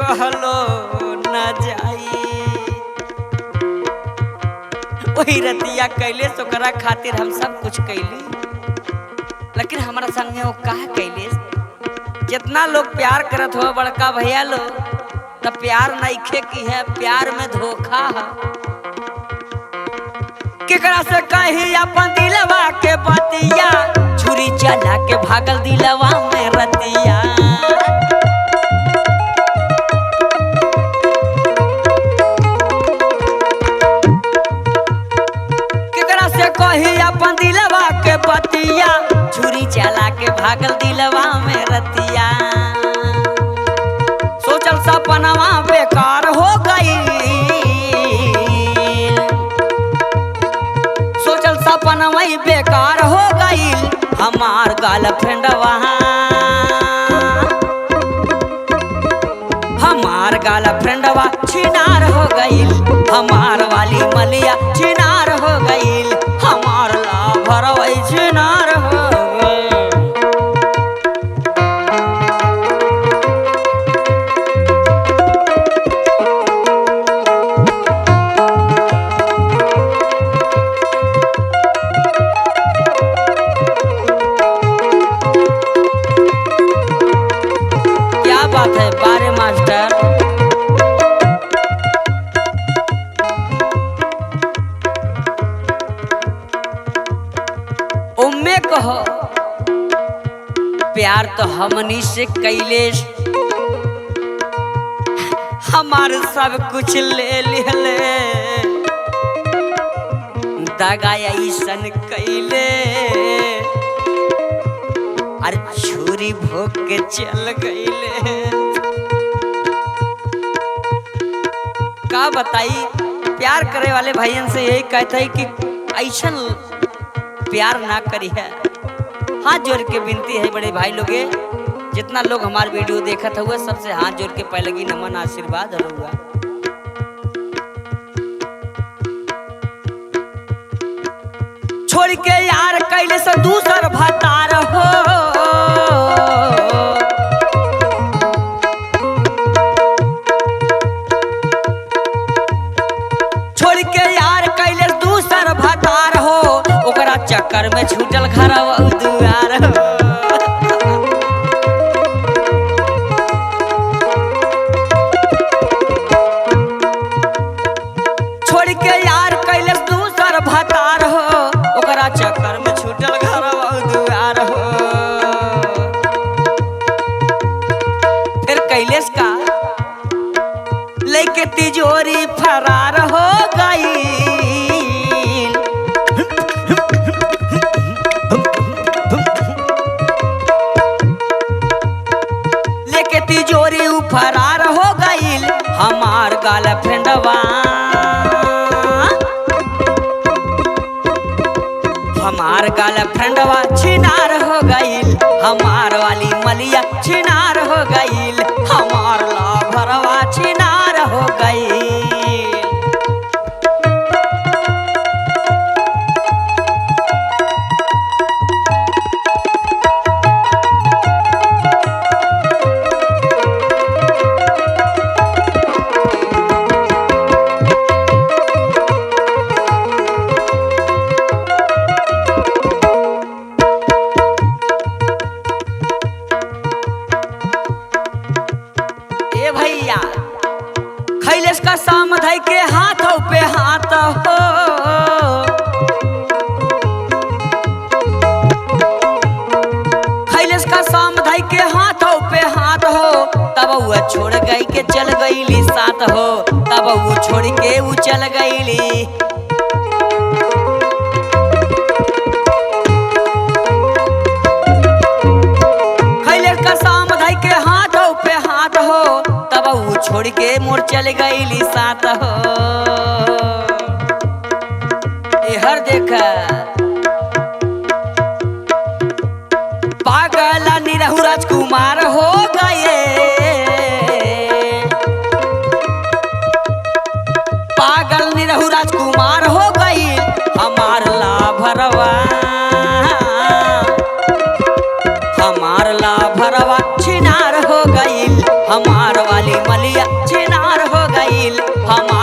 कहलो न जाई। वही रतिया कैले ओकरा खातिर हम सब कुछ कैली, लेकिन हमारा संगे वो कहा कैले। जितना लोग प्यार करत हो बड़का भैया लोग, तब प्यार नइखे की है, प्यार में धोखा है। केकरा से कही अपन दिलवा के बतिया, छुरी चला के भागल दिलवा में रतिया। केकरा से कही अपन दिलवा के बतिया, छुरी चला के भागल दिलवा में रतिया। सोचल सपनवा बेकार हो गई, सोचल सपनवा बेकार हो गई। हमार गर्लफ्रेंडवा, हमार गर्लफ्रेंडवा छिनार हो गई। हमार वाली मलिया छिनार हो गई। हमार लाभरवा छिनार हो गई। क्या बात है बारे मास्टर। उम्मे कहो प्यार तो हमनी से कैले, हमार सब कुछ ले ले। दगा ऐसन कैले, अरे छुरी भोग के चल गईले। का बताई, प्यार करे वाले भाइयन से यही कहता है कि ऐसन प्यार ना करी है। हाथ जोड़ के विनती है बड़े भाई लोगे, जितना लोग हमारे वीडियो देखत हुआ सबसे हाथ जोड़ के पहले की नमन आशीर्वाद हुआ। छोड़ के यार कैले से दूसर भतार हो, छोड़ के यार कैले दूसर भतार हो। ओकरा चक्कर में छूटल घर दुआर हो। छोड़ के यार कैले दूसर भतार हो, ओकरा चक्कर में छूटल घर दुआर हो। फिर कैलेश का लेके तिजोरी फरार हो गई। लेके तिजोरी फरार हो गई। हमार गर्लफ्रेंडवा, हमार गर्लफ्रेंडवा छिनार हो गई। हमार वाली मलिया छिनार हो गई। हमार लाभरवा छिनार हो गई। भैया खैलेश का शाम धई के हाथों पे हाथ हो। खैलेश का शाम धई के हाथों पे हाथ हो। तब वो छोड़ गई के चल गईली साथ हो। तब वो छोड़ के वो चल गईली। खैलेश का शाम धई के हाथों पे हाथ हो। तब वो छोड़ के मोर चल गईली साथ हो। हर देखा पागल निरहु राजकुमार हो गए। पागल निरहु राजकुमार हो गई। हमार लाभरवा, हमार लाभरवा छिनार हो गई। हमार वाली मलिया गईल हमार